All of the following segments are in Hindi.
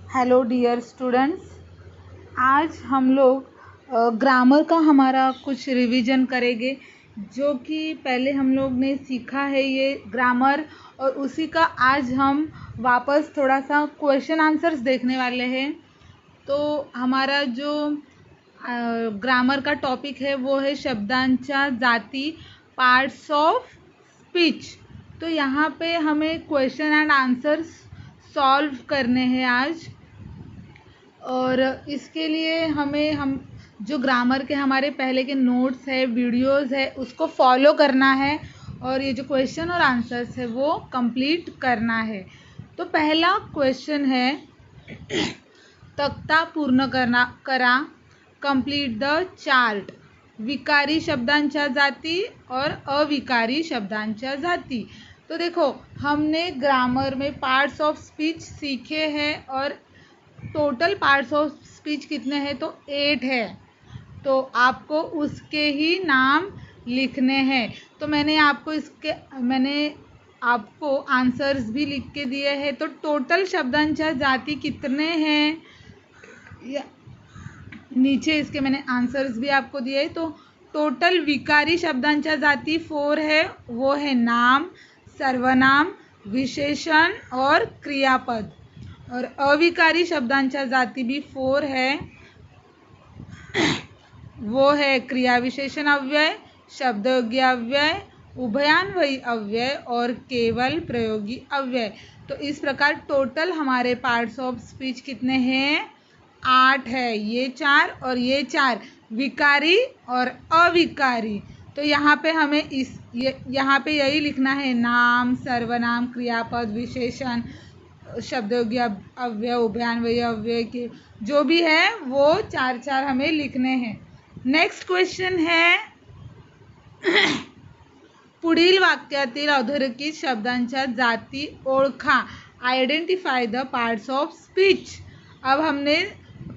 हेलो डियर स्टूडेंट्स, आज हम लोग ग्रामर का हमारा कुछ रिवीजन करेंगे। जो कि पहले हम लोग ने सीखा है ये ग्रामर, और उसी का आज हम वापस थोड़ा सा क्वेश्चन आंसर्स देखने वाले हैं। तो हमारा जो ग्रामर का टॉपिक है वो है शब्दांच्या जाती, पार्ट्स ऑफ स्पीच। तो यहाँ पे हमें क्वेश्चन एंड आंसर्स सॉल्व करने हैं आज, और इसके लिए हम जो ग्रामर के हमारे पहले के नोट्स है, वीडियोस है, उसको फॉलो करना है, और ये जो क्वेश्चन और आंसर्स है वो कंप्लीट करना है। तो पहला क्वेश्चन है, तख्ता पूर्ण करा, कंप्लीट द चार्ट। विकारी शब्दांच्या जाती और अविकारी शब्दांच्या जाती। तो देखो, हमने ग्रामर में पार्ट्स ऑफ स्पीच सीखे हैं, और टोटल पार्ट्स ऑफ स्पीच कितने हैं? तो 8 है। तो आपको उसके ही नाम लिखने हैं। तो मैंने आपको आंसर्स भी लिख के दिए हैं। तो टोटल शब्दांच्या जाति कितने हैं? नीचे इसके मैंने आंसर्स भी आपको दिए। तो टोटल विकारी शब्दांच्या जाति 4 है। वो है नाम, सर्वनाम, विशेषण और क्रियापद। और अविकारी शब्दांच्या जाति भी 4 है। वो है क्रिया विशेषण अव्यय, शब्दयोगी अव्यय, उभयान्वयी अव्यय और केवल प्रयोगी अव्यय। तो इस प्रकार टोटल हमारे पार्ट्स ऑफ स्पीच कितने हैं? 8 है। ये 4 और ये 4 विकारी और अविकारी। तो यहाँ पे हमें यहाँ पे यही लिखना है, नाम, सर्वनाम, क्रियापद, विशेषण, शब्दयोगी अव्यय, उभयान्वयी अव्यय के जो भी है वो 4 हमें लिखने हैं। नेक्स्ट क्वेश्चन है, पुढील वाक्यातील अधोरेखित शब्दांच्या जाती ओळखा। Identify the parts of speech. अब हमने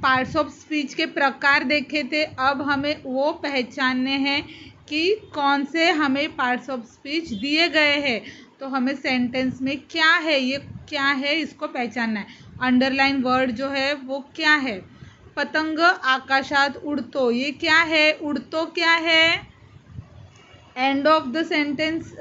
पार्ट्स ऑफ स्पीच के प्रकार देखे थे, अब हमें वो पहचानने हैं कि कौन से हमें पार्ट्स ऑफ स्पीच दिए गए हैं। तो हमें सेंटेंस में क्या है, ये क्या है, इसको पहचानना है। अंडरलाइन वर्ड जो है वो क्या है? पतंग आकाशात उड़तो, ये क्या है? उड़तो क्या है? End of the sentence,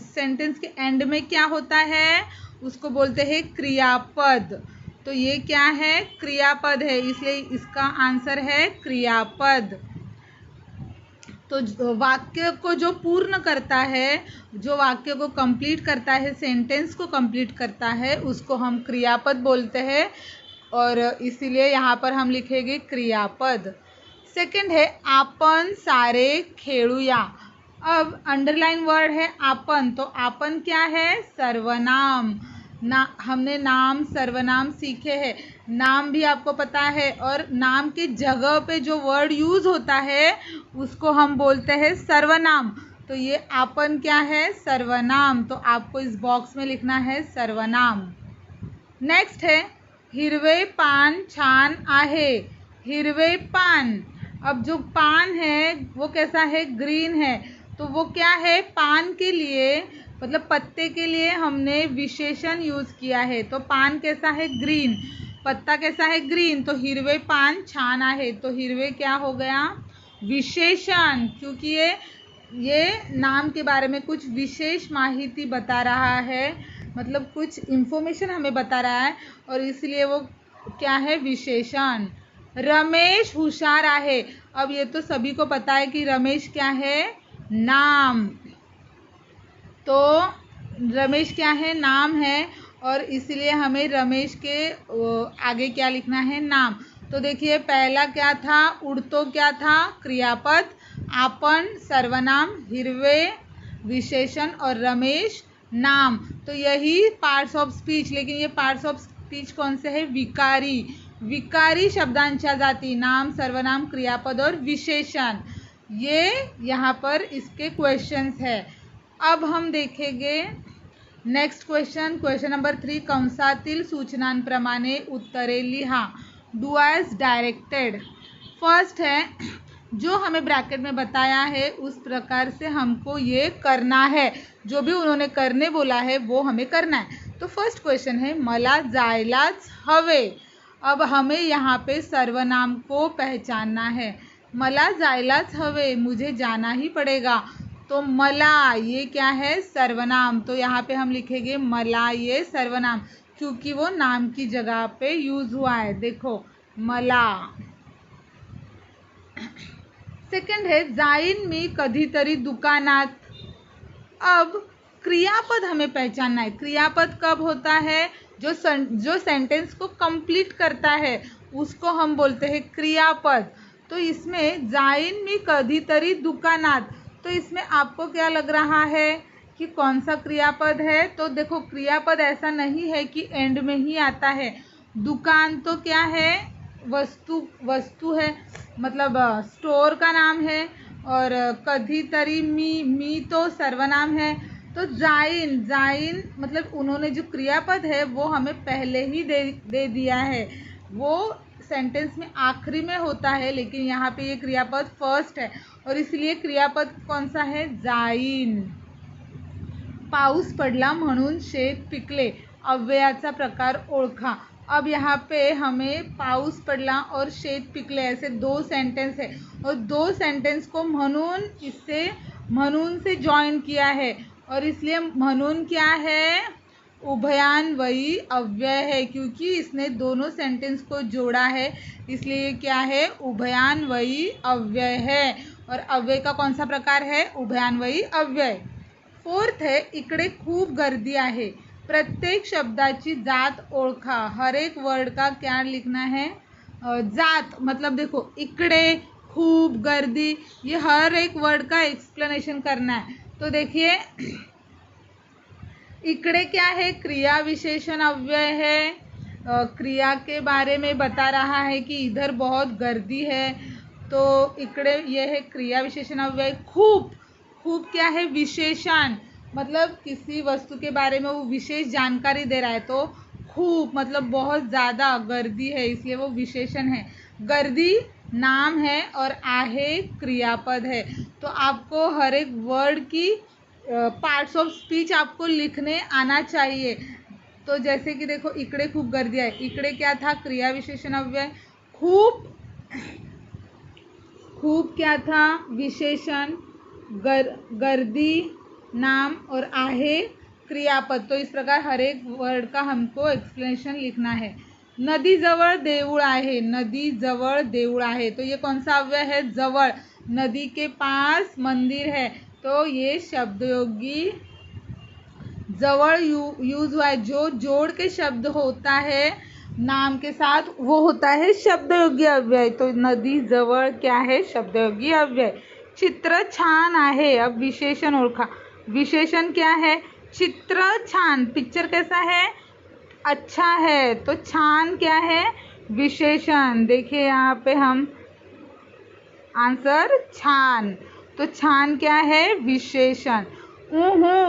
sentence के एंड में क्या होता है? उसको बोलते हैं क्रियापद। तो ये क्या है? क्रियापद है, इसलिए इसका आंसर है क्रियापद। तो वाक्य को जो पूर्ण करता है, जो वाक्य को कंप्लीट करता है, सेंटेंस को कंप्लीट करता है, उसको हम क्रियापद बोलते हैं, और इसीलिए यहाँ पर हम लिखेंगे क्रियापद। सेकंड है, आपण सारे खेळूया। अब अंडरलाइन वर्ड है आपण, तो आपण क्या है? सर्वनाम। हमने नाम, सर्वनाम सीखे हैं। नाम भी आपको पता है, और नाम की जगह पे जो वर्ड यूज होता है उसको हम बोलते हैं सर्वनाम। तो ये आपण क्या है? सर्वनाम। तो आपको इस बॉक्स में लिखना है सर्वनाम। नेक्स्ट है, हिरवे पान छान आहे। हिरवे पान, अब जो पान है वो कैसा है? ग्रीन है। तो वो क्या है? पान के लिए, मतलब पत्ते के लिए हमने विशेषण यूज किया है। तो पान कैसा है? ग्रीन। पत्ता कैसा है? ग्रीन। तो हिरवे पान छान आहे। तो हिरवे क्या हो गया? विशेषण, क्योंकि ये नाम के बारे में कुछ विशेष माहिती बता रहा है, मतलब कुछ इंफॉर्मेशन हमें बता रहा है, और इसलिए वो क्या है? विशेषण। रमेश हुशार आहे। अब ये तो सभी को पता है कि रमेश क्या है? नाम। तो रमेश क्या है? नाम है, और इसलिए हमें रमेश के आगे क्या लिखना है? नाम। तो देखिए, पहला क्या था? उड़तो क्या था? क्रियापद। आपण सर्वनाम, हिरवे विशेषण, और रमेश नाम। तो यही पार्ट्स ऑफ स्पीच। लेकिन ये पार्ट्स ऑफ स्पीच कौन से है? विकारी। विकारी शब्दांच्या जाती, नाम, सर्वनाम, क्रियापद और विशेषण। ये यहाँ पर इसके क्वेश्चंस है। अब हम देखेंगे नेक्स्ट क्वेश्चन, क्वेश्चन नंबर 3, कंसातील सूचनांप्रमाणे उत्तरे लिहा। Do as directed. फर्स्ट है, जो हमें ब्रैकेट में बताया है उस प्रकार से हमको ये करना है। जो भी उन्होंने करने बोला है वो हमें करना है। तो फर्स्ट क्वेश्चन है, मला जायलाच हवे। अब हमें यहाँ पे सर्वनाम को पहचानना है। मला जायलाच हवे, मुझे जाना ही पड़ेगा। तो मला ये क्या है? सर्वनाम। तो यहाँ पे हम लिखेंगे मला, ये सर्वनाम, क्योंकि वो नाम की जगह पे यूज हुआ है। देखो मला। सेकंड है जाईन मी कधीतरी दुकानात। अब क्रियापद हमें पहचानना है। क्रियापद कब होता है? जो सेंटेंस को कंप्लीट करता है उसको हम बोलते हैं क्रियापद। तो इसमें जाईन मी कधीतरी दुकानात, तो इसमें आपको क्या लग रहा है कि कौन सा क्रियापद है? तो देखो क्रियापद ऐसा नहीं है कि एंड में ही आता है। दुकान तो क्या है? वस्तु है, मतलब स्टोर का नाम है। और कधीतरी मी तो सर्वनाम है। तो जाइन मतलब उन्होंने जो क्रियापद है वो हमें पहले ही दे दिया है। वो सेंटेंस में आखिरी में होता है, लेकिन यहाँ पे ये क्रियापद फर्स्ट है और इसलिए क्रियापद कौन सा है? जाईन। पाऊस पडला म्हणून शेत पिकले। अव्ययाचा प्रकार ओळखा। अब यहाँ पे हमें पाऊस पडला और शेत पिकले ऐसे दो सेंटेंस है और दो सेंटेंस को म्हणून से जॉइन किया है और इसलिए म्हणून क्या है? उभयान्वयी अव्यय है, क्योंकि इसने दोनों सेंटेंस को जोड़ा है, इसलिए क्या है? उभयान्वयी अव्यय है। और अव्यय का कौन सा प्रकार है? उभयान्वयी अव्यय। फोर्थ है इकडे खूप गर्दी आहे। प्रत्येक शब्दाची जात ओळखा। हर एक वर्ड का क्या लिखना है? जात। मतलब देखो इकडे, खूब, गर्दी, ये हर एक वर्ड का एक्सप्लेनेशन करना है। तो देखिए इकडे क्या है? क्रिया विशेषण अव्यय है। क्रिया के बारे में बता रहा है कि इधर बहुत गर्दी है, तो इकडे ये है क्रिया विशेषण अव्यय। खूब क्या है? विशेषण, मतलब किसी वस्तु के बारे में वो विशेष जानकारी दे रहा है। तो खूब मतलब बहुत ज़्यादा गर्दी है, इसलिए वो विशेषण है। गर्दी नाम है और आहे क्रियापद है। तो आपको हर एक वर्ड की पार्ट्स ऑफ स्पीच आपको लिखने आना चाहिए। तो जैसे कि देखो इकडे खूब गर्दी है, इकडे क्या था? क्रिया विशेषण अव्यय। खूब क्या था? विशेषण। गर्दी नाम और आहे क्रियापद। तो इस प्रकार हर एक वर्ड का हमको एक्सप्लेनेशन लिखना है। नदी जवळ देऊळ आहे। नदी जवळ देऊळ आहे, तो ये कौन सा अव्यय है? जवळ। नदी के पास मंदिर है, तो ये शब्दयोगी जवळ यूज हुआ है। जो जोड़ के शब्द होता है नाम के साथ वो होता है शब्दयोगी अव्यय। तो नदी जवळ क्या है? शब्दयोगी अव्यय। चित्र छान आहे। अब विशेषण ओळखा। विशेषण क्या है? चित्र छान, पिक्चर कैसा है? अच्छा है। तो छान क्या है? विशेषण। देखिए यहाँ पे हम आंसर छान। तो छान क्या है? विशेषण।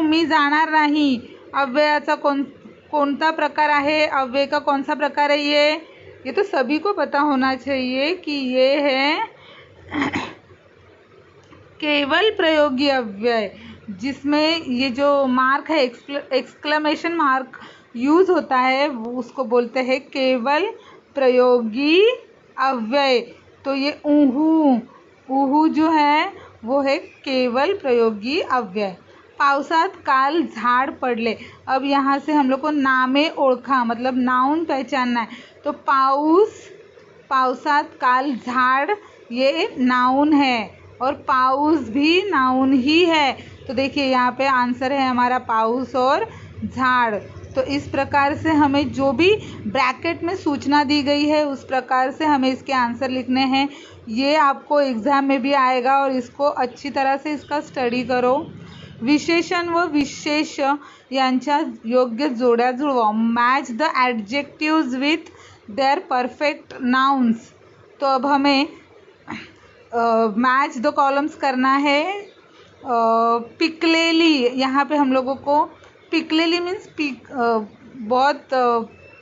मी जाणार नाही, अव्ययाचा कोणता प्रकार आहे? अव्यय का कौन सा प्रकार है? ये तो सभी को पता होना चाहिए कि ये है केवल प्रयोगी अव्यय, जिसमें ये जो मार्क है एक्सक्लेमेशन मार्क यूज होता है वो उसको बोलते हैं केवल प्रयोगी अव्यय। तो ये उहू जो है वो है केवल प्रयोगी अव्यय। पावसात काल झाड पडले। अब यहाँ से हम लोग को नामे ओळखा मतलब नाउन पहचानना है। तो पावसात काल झाड ये नाउन है और पाऊस भी नाउन ही है। तो देखिए यहाँ पे आंसर है हमारा पाऊस और झाड़। तो इस प्रकार से हमें जो भी ब्रैकेट में सूचना दी गई है उस प्रकार से हमें इसके आंसर लिखने हैं। ये आपको एग्ज़ाम में भी आएगा और इसको अच्छी तरह से इसका स्टडी करो। विशेषण व विशेष यांच्या योग्य जोड्या जुळवा। Match the adjectives with their perfect nouns. तो अब हमें मैच द कॉलम्स करना है। पिकलेली, यहाँ पे हम लोगों को पिकलेली मीन्स बहुत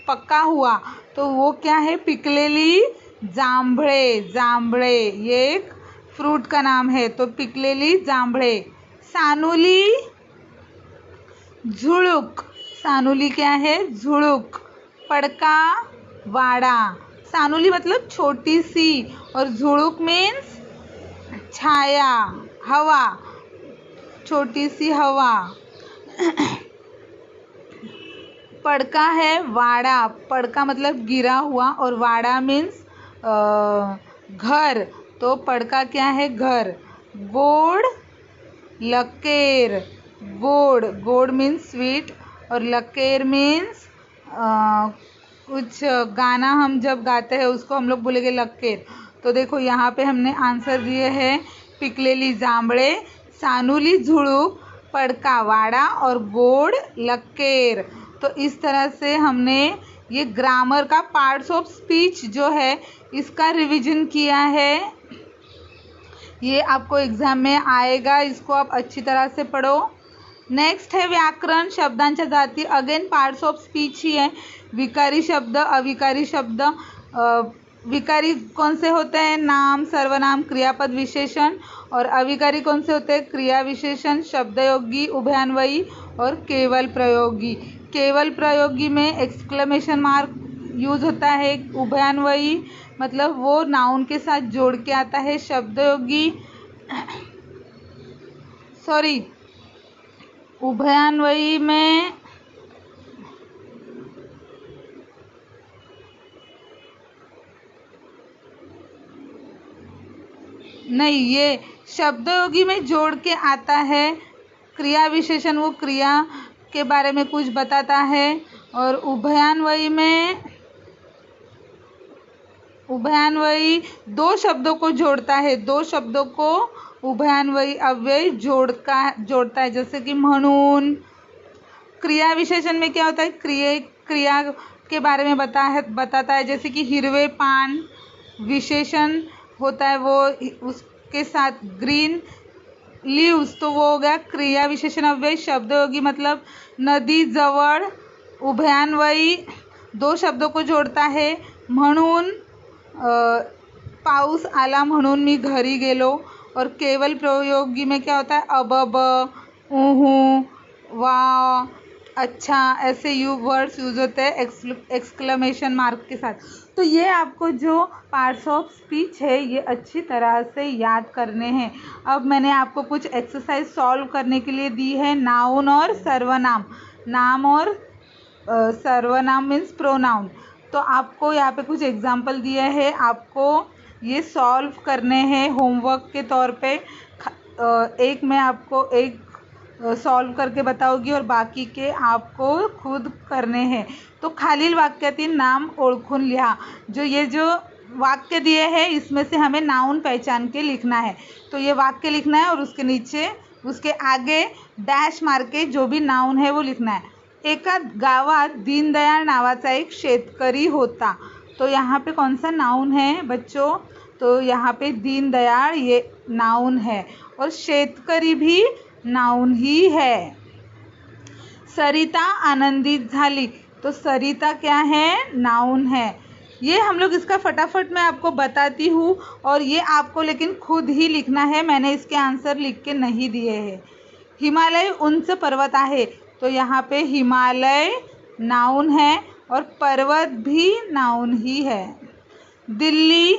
पक्का हुआ, तो वो क्या है? पिकलेली जांभळे ये एक फ्रूट का नाम है। तो पिकलेली जांभळे। सानुली झुळूक, सानुली क्या है? झुळूक। पडका वाड़ा। सानुली मतलब छोटी सी, और झुड़ुक मीन्स छाया, हवा, छोटी सी हवा। पड़का है वाड़ा, पड़का मतलब गिरा हुआ, और वाड़ा मीन्स घर, तो पड़का क्या है? घर। गोड़ लकेर, गोड़, गोड़ मीन्स स्वीट, और लकेर मीन्स कुछ गाना हम जब गाते हैं उसको हम लोग बोलेंगे लकेर। तो देखो यहाँ पे हमने आंसर दिए हैं पिकलेली जांभळे, सानुली झुड़ुक, पड़का वाड़ा और गोड़ लकेर। तो इस तरह से हमने ये ग्रामर का पार्ट्स ऑफ स्पीच जो है इसका रिवीजन किया है। ये आपको एग्जाम में आएगा, इसको आप अच्छी तरह से पढ़ो। नेक्स्ट है व्याकरण, शब्दांच्या जाती। अगेन पार्ट्स ऑफ स्पीच ही है। विकारी शब्द, अविकारी शब्द। विकारी कौन से होते हैं? नाम, सर्वनाम, क्रियापद, विशेषण। और अविकारी कौन से होते हैं? क्रिया विशेषण, शब्दयोगी, उभयान्वयी और केवल प्रयोगी। केवल प्रयोगी में एक्सक्लेमेशन मार्क यूज होता है। उभयान्वयी मतलब वो नाउन के साथ जोड़ के आता है। शब्दयोगी उभयान्वयी में नहीं, ये शब्दयोगी में जोड़ के आता है। क्रिया विशेषण वो क्रिया के बारे में कुछ बताता है। और उभयान्वयी दो शब्दों को जोड़ता है, दो शब्दों को उभयान्वयी अव्यय जोड़ता है, जैसे कि म्हणून। क्रिया विशेषण में क्या होता है? क्रिया के बारे में बताता है, जैसे कि हिरवे पान। विशेषण होता है वो उसके साथ ग्रीन लीव्स, तो वो हो गया क्रिया विशेषण अव्यय। शब्दयोगी मतलब नदी, जवळ। उभयान्वयी दो शब्दों को जोड़ता है, म्हणून पाऊस आला म्हणून मी घरी गेलो। और केवल प्रयोगी में क्या होता है? अबब, उहू, वाह, अच्छा, ऐसे वर्ड्स यूज होते हैं एक्सक्लेमेशन मार्क के साथ। तो ये आपको जो पार्ट्स ऑफ स्पीच है ये अच्छी तरह से याद करने हैं। अब मैंने आपको कुछ एक्सरसाइज सॉल्व करने के लिए दी है। नाउन और सर्वनाम, नाम और सर्वनाम मीन्स प्रोनाउन। तो आपको यहाँ पे कुछ एग्जाम्पल दिए हैं, आपको ये सॉल्व करने हैं होमवर्क के तौर पे। एक मैं आपको एक सॉल्व करके बताऊंगी और बाकी के आपको खुद करने हैं। तो खालील वाक्यातील नाम ओळखून लिहा। जो वाक्य दिए हैं इसमें से हमें नाउन पहचान के लिखना है। तो ये वाक्य लिखना है और उसके नीचे उसके आगे डैश मार के जो भी नाउन है वो लिखना है। एका गावात दीनदयाळ नावाचा एक शेतकरी होता। तो यहाँ पे कौन सा नाउन है बच्चों? तो यहाँ पे दीनदयाळ ये नाउन है और शेतकरी भी नाउन ही है। सरिता आनंदित झाली, तो सरिता क्या है? नाउन है। ये हम लोग इसका फटाफट मैं आपको बताती हूँ और ये आपको लेकिन खुद ही लिखना है, मैंने इसके आंसर लिख के नहीं दिए हैं। हिमालय उंच पर्वत आहे, तो यहाँ पे हिमालय नाउन है और पर्वत भी नाउन ही है। दिल्ली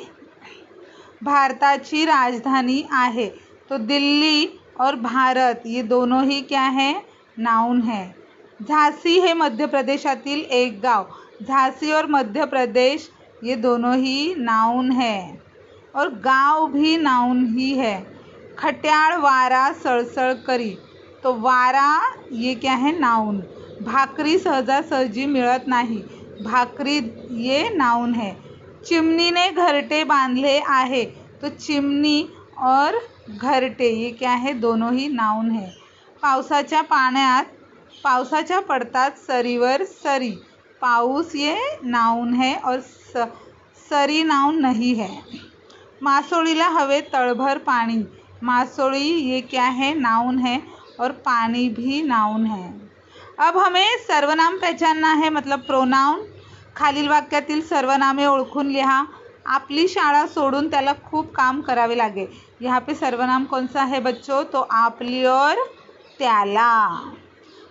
भारताची राजधानी आहे, तो दिल्ली और भारत ये दोनों ही क्या है? नाउन है। झांसी है मध्य प्रदेशातील एक गाव, झांसी और मध्य प्रदेश ये दोनों ही नाउन है और गांव भी नाउन ही है। खट्याळ वारा सळसळ करी, तो वारा ये क्या है? नाउन। भाकरी सहजासहजी मिळत नाही, भाकरी ये नाउन है। चिमनीने घरटे बांधले आहे, तो चिमनी और घरटे ये क्या है? दोनों ही नाउन है। पावसाच्या पडतात सरीवर सरी, पाऊस ये नाउन है और सरी नाउन नहीं है। मासोळीला हवे तळभर पाणी, मासोळी ये क्या है? नाउन है और पानी भी नाउन है। अब हमें सर्वनाम पहचानना है, मतलब प्रोनाउन। खालील वाक्यातील सर्वनामे ओळखून लिहा। आपली शाळा सोडून त्याला खूप काम करावे लागेल, यहाँ पे सर्वनाम कौन सा है बच्चों? तो आपली और त्याला।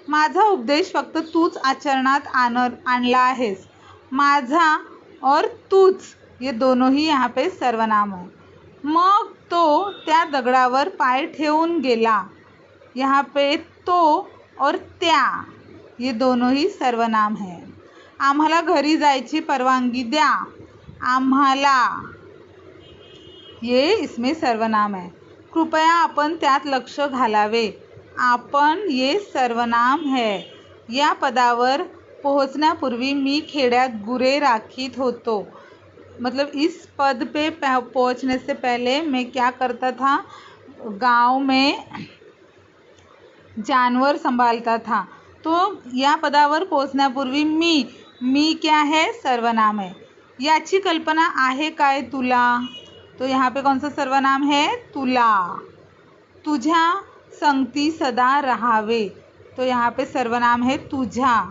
माझा उपदेश फक्त तूच आचरणात आणला आहेस, माझा और तूच ये दोनों ही यहाँ पे सर्वनाम आहे. मग तो त्या दगडावर पाय ठेवून गेला. यहाँ पे तो और त्या ये दोनों ही सर्वनाम है. आम्हाला घरी जायची परवानगी द्या. आम्हाला ये इसमें सर्वनाम है. कृपया आपण त्यात लक्ष घालावे. आपण ये सर्वनाम है. या पदावर पोहोचण्यापूर्वी मी खेड्यात गुरे राखीत होतो. मतलब इस पद पे पहुंचने से पहले मैं क्या करता था, गांव में जानवर संभालता था. तो या पदावर पोहोचण्यापूर्वी मी क्या है, सर्वनाम है. याची कल्पना आहे काय तुला, तो यहाँ पे कौन सा सर्वनाम है, तुला. तुझ्या संगती सदा राहावे, तो यहाँ पे सर्वनाम है तुझा.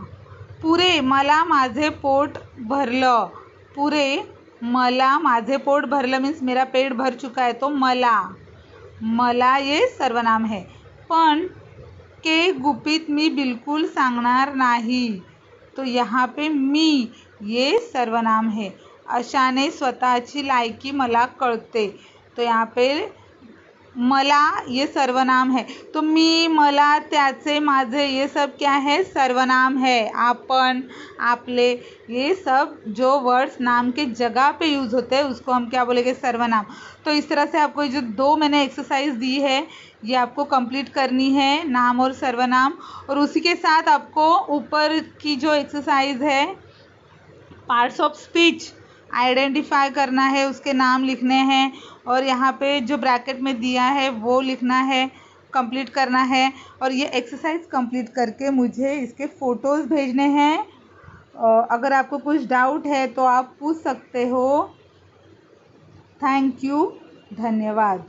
पुरे मला माझे पोट भरलं. पुरे मला माझे पोट भरलं मीन्स मेरा पेट भर चुका है, तो मला ये सर्वनाम है. पण के गुपित मी बिल्कुल सांगणार नाही, तो यहाँ पे मी ये सर्वनाम है. अशाने स्वतःची लायकी मला कळते, तो यहाँ पे मला ये सर्वनाम है. तो मी, मला, त्याचे, माझे ये सब क्या है, सर्वनाम है. आपण, आपले ये सब जो वर्ड्स नाम के जगह पे यूज़ होते हैं उसको हम क्या बोलेंगे, सर्वनाम. तो इस तरह से आपको जो दो मैंने एक्सरसाइज दी है ये आपको कंप्लीट करनी है, नाम और सर्वनाम. और उसी के साथ आपको ऊपर की जो एक्सरसाइज है पार्ट्स ऑफ स्पीच आइडेंटिफाई करना है, उसके नाम लिखने हैं और यहाँ पे जो ब्रैकेट में दिया है वो लिखना है, कंप्लीट करना है. और ये एक्सरसाइज कंप्लीट करके मुझे इसके फ़ोटोज़ भेजने हैं. अगर आपको कुछ डाउट है तो आप पूछ सकते हो. थैंक यू, धन्यवाद.